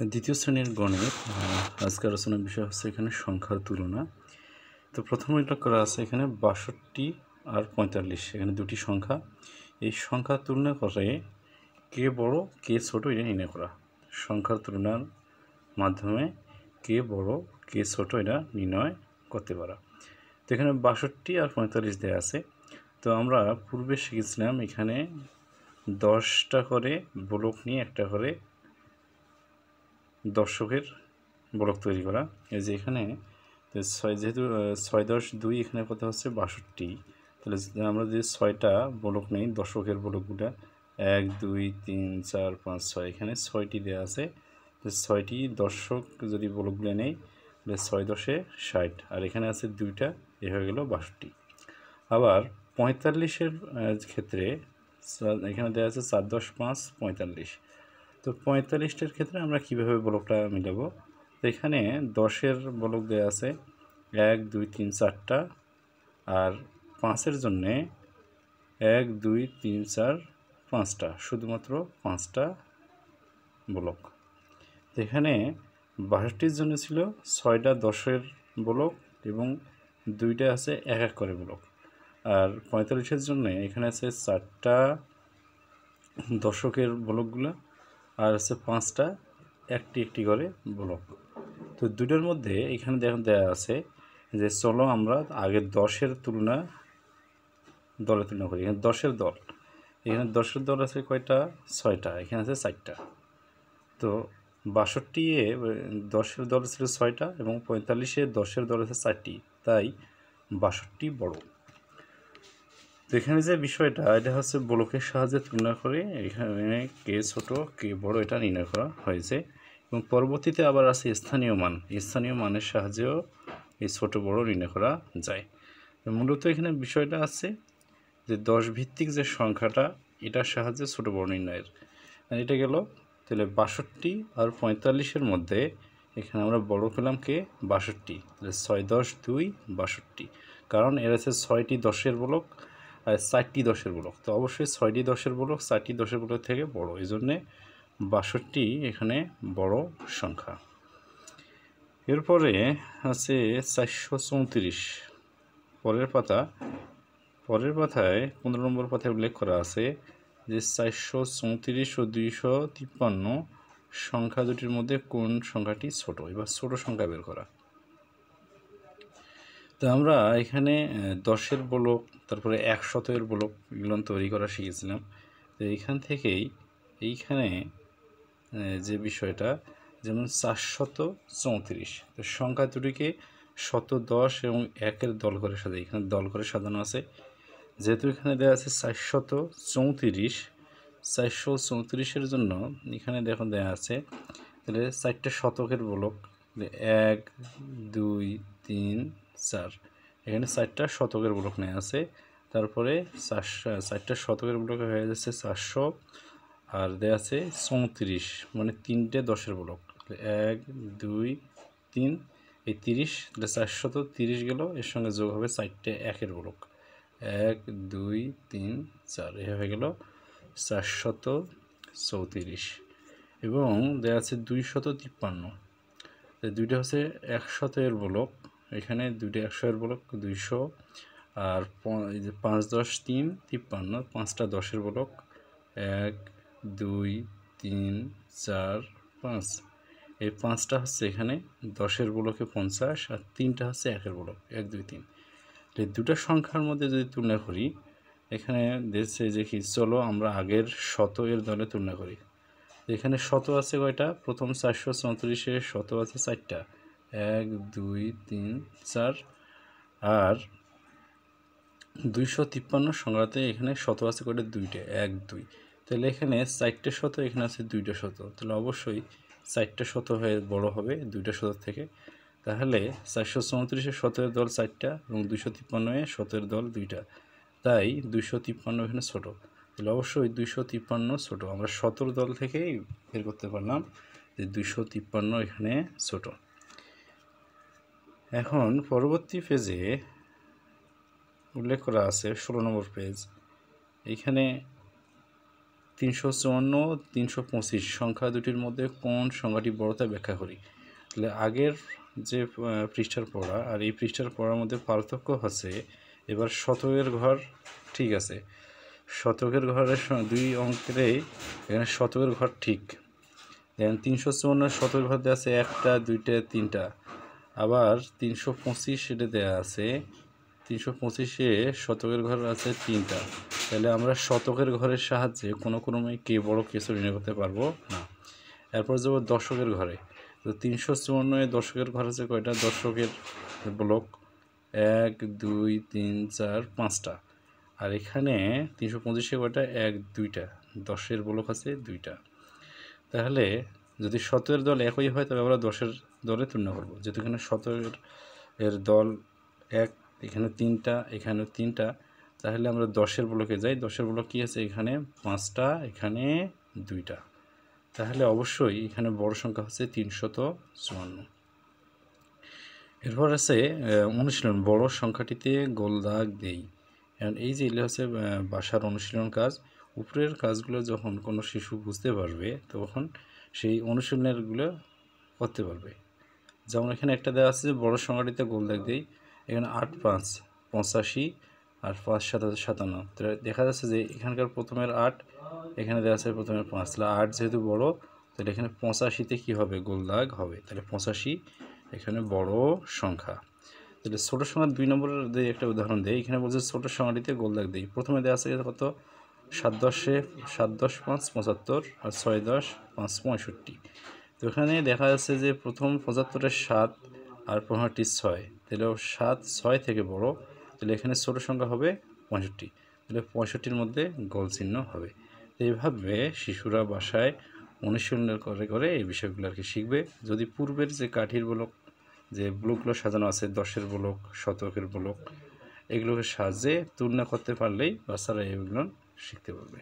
দ্বিতীয় শ্রেণীর গণিত আজকে আলোচনার বিষয় হচ্ছে এখানে সংখ্যার তুলনা। তো প্রথমে এটা করা আছে এখানে ৬২ আর ৪৫, এখানে দুটি সংখ্যা। এই সংখ্যার তুলনা করে কে বড় কে ছোট এটা নির্ণয় করা। সংখ্যার তুলনার মাধ্যমে কে বড় কে ছোট এটা নির্ণয় করতে পারা। তো এখানে ৬২ আর ৪৫ দেওয়া আছে। তো আমরা পূর্বে শিখেছিলাম এখানে 10টা করে ব্লক নিয়ে একটা করে দর্শকের ব্লক তৈরি করা। এই যে এখানে যেহেতু 6, 10, 2 এখানে কথা হচ্ছে ৬২, তাহলে আমরা যদি 6টা ব্লক নেই দর্শকের ব্লকগুলো 1, 2, 3, 4, 5, 6, এখানে 6টি দেওয়া আছে। তো 6টি দর্শক যদি ব্লকগুলো নেই তাহলে 6 10 60, আর এখানে আছে 2টা, এ হয়ে গেল ৬২। আবার ৪৫-এর ক্ষেত্রে এখানে দেওয়া আছে 4, 10, 5, 45। তো 45টার ক্ষেত্রে আমরা কীভাবে ব্লকটা মিলাবো? তো এখানে 10-এর ব্লক দেওয়া আছে 1, 2, 3, 4টা, আর 5-এর জন্যে 1, 2, 3, 4, 5টা, শুধুমাত্র 5টা ব্লক। এখানে ৬২-র জন্য ছিল 6টা 10-এর ব্লক এবং 2টা আছে 1 করে ব্লক। আর 45-এর জন্য এখানে আছে 4টা দর্শকের ব্লকগুলো, আর আছে 5টা একটি করে ব্লক। তো দুটোর মধ্যে এখানে দেওয়া আছে যে চলো আমরা আগে 10-এর দলের তুলনা করি। এখানে 10-এর দল, এখানে 10-এর দল আছে কয়টা? 6টা, এখানে আছে 4টা। তো ৬২-এ 10-এর দল ছিল 6টা এবং 45-এ 10-এর দল আছে 4টি, তাই ৬২ বড়। তো এখানে যে বিষয়টা এটা হচ্ছে ব্লকের সাহায্যে তুলনা করে এখানে কে ছোট কে বড় এটা নির্ণয় করা হয়েছে। এবং পরবর্তীতে আবার আছে স্থানীয় মান, স্থানীয় মানের সাহায্যেও এই ছোট বড় নির্ণয় করা যায়। মূলত এখানে বিষয়টা আছে যে 10 ভিত্তিক যে সংখ্যাটা এটার সাহায্যে ছোট বড় নির্ণয়ের। এটা গেল। তাহলে ৬২ আর ৪৫-এর মধ্যে এখানে আমরা বড় পেলাম কে? ৬২। তাহলে 6, 10, 2, ৬২, কারণ এর আছে 6টি 10-এর ব্লক আর 4টি 10-এর ব্লক। তো অবশ্যই 6টি 10-এর ব্লক 4টি 10-এর ব্লক থেকে বড়, এই জন্যে ৬২ এখানে বড় সংখ্যা। এরপরে আছে 434, পরের পাতায় 15 নম্বর পাতায় উল্লেখ করা আছে যে 434 ও 253 সংখ্যা দুটির মধ্যে কোন সংখ্যাটি ছোট। এবার ছোট সংখ্যা বের করা। তো আমরা এখানে 10-এর ব্লক, তারপরে 100-এর ব্লক এগুলো তৈরি করা শিখেছিলাম। তো এইখান থেকেই এইখানে যে বিষয়টা, যেমন 434, তো সংখ্যা দুটিকে 110 এবং 1-এর দল করে সাজাই, এখানে দল করে সাজানো আছে। যেহেতু এখানে দেওয়া আছে 434, 434-এর জন্য এখানে দেখুন দেওয়া আছে তাহলে 4টা শতকের ব্লক 1, 2, 3, 4, এখানে 4টা শতকের ব্লক নেওয়া আছে। তারপরে 4টা শতকের ব্লকে হয়ে যাচ্ছে 400, আর দেওয়া আছে 34, মানে 3টে 10-এর ব্লক 1, 2, 3, এই 30, তাহলে 430 গেল, এর সঙ্গে যোগ হবে 4টে 1-এর ব্লক 1, 2, 3, 4, এ হয়ে গেল 434। এবং দেওয়া আছে 253, দুইটা হচ্ছে 100-এর ব্লক, এখানে দুইটা 100-এর ব্লক 200, আর 5, 10, 3, 53, 5টা 10-এর ব্লক 1, 2, 3, 4, 5, এই 5টা হচ্ছে এখানে 10-এর ব্লকে 50, আর 3টা হচ্ছে 1-এর ব্লক 1, 2, 3। এই দুটো সংখ্যার মধ্যে যদি তুলনা করি, এখানে দেখছে যে কি, চলো আমরা আগের 100-এর দলে তুলনা করি। এখানে 100 আছে কয়টা? প্রথম 434-এ 100 আছে 4টা, 1, 2, 3, 4, আর 253 সংখ্যাতে এখানে 100 আছে কয়টা? 2টে, 1, 2, তাহলে এখানে 4টে 100, এখানে আছে 2টা 100, তাহলে অবশ্যই 4টে 100 হয়ে বড় হবে 2টা 100 থেকে। তাহলে 434-এ 100-এর দল 4টা এবং 253-এ 100-এর দল 2টা, তাই 253 এখানে ছোট। তাহলে অবশ্যই 253 ছোট, আমরা 100-এর দল থেকেই বের করতে পারলাম যে 253 এখানে ছোট। এখন পরবর্তী পেজে উল্লেখ করা আছে 16 নম্বর পেজ, এইখানে 354 325 সংখ্যা দুটির মধ্যে কোন সংখ্যাটি বড় তা ব্যাখ্যা করি। তাহলে আগের যে পৃষ্ঠার পড়া আর এই পৃষ্ঠার পড়ার মধ্যে পার্থক্য হচ্ছে এবার শতকের ঘর ঠিক আছে, শতকের ঘরের দুই অঙ্কেরই এখানে শতকের ঘর ঠিক। দেখেন 354 শতকের ঘর দেওয়া আছে 1টা 2টা 3টা, আবার 325 এটা দেওয়া আছে 325-এ শতকের ঘর আছে 3টা। তাহলে আমরা শতকের ঘরের সাহায্যে কোনো ক্রমে কে বড় কে ছোট নির্ণয় করতে পারবো না। এরপর যাব দশকের ঘরে। তো 354-এ দশকের ঘর আছে কয়টা? দশকের ব্লক 1 2 3 4 5টা, আর এখানে 325-এ কয়টা? 1 2টা, 10-এর ব্লক আছে 2টা। তাহলে যদি শতকের দল একই হয় তবে আমরা 10-এর দলে তুলনা করব। যেহেতু এখানে শতকের দল 1, এখানে 3টা, এখানেও 3টা, তাহলে আমরা 10-এর ব্লকে যাই। 10-এর ব্লক কী আছে? এখানে 5টা, এখানে 2টা। তাহলে অবশ্যই এখানে বড় সংখ্যা হচ্ছে 354। এরপর আছে অনুশীলন। বড় সংখ্যাটিতে গোল দাগ দেই। কারণ এই যে এগুলো হচ্ছে বাসার অনুশীলন কাজ। উপরের কাজগুলো যখন কোনো শিশু বুঝতে পারবে তখন সেই অনুশীলনেরগুলো করতে পারবে। যেমন এখানে একটা দেওয়া আছে যে বড় সংখ্যাটিতে গোল দাগ দেই। এখানে 8 5 85 আর 5 7 57। তো দেখা যাচ্ছে যে এখানকার প্রথমের 8, এখানে দেওয়া আছে প্রথমের 5। তাহলে 8 যেহেতু বড়, তাহলে এখানে 85-তে কী হবে? গোল দাগ হবে। তাহলে 85 এখানে বড় সংখ্যা। তাহলে ছোটো সংখ্যার 2 নম্বরের দিয়ে একটা উদাহরণ দেয়। এখানে বলছে ছোটো সংখ্যাটিতে গোল দাগ দেই। প্রথমে দেওয়া আছে কত? 7 10 5 75 আর 6 10 5 65। তো এখানে দেখা যাচ্ছে যে প্রথম 75-এর 7 আর 15-টি 6, তাহলে 7 6 থেকে বড়, তাহলে এখানে ছোটো সংখ্যা হবে 65। তাহলে 65-র মধ্যে গোল চিহ্ন হবে। এইভাবে শিশুরা বাসায় অনুশীলন করে করে এই বিষয়গুলো আর কি শিখবে। যদি পূর্বের যে কাঠির ব্লক যে ব্লকগুলো সাজানো আছে 10-এর ব্লক, শতকের ব্লক, এগুলোকে সাহায্যে তুলনা করতে পারলেই বাচ্চারা এগুলো শিখতে পারবে।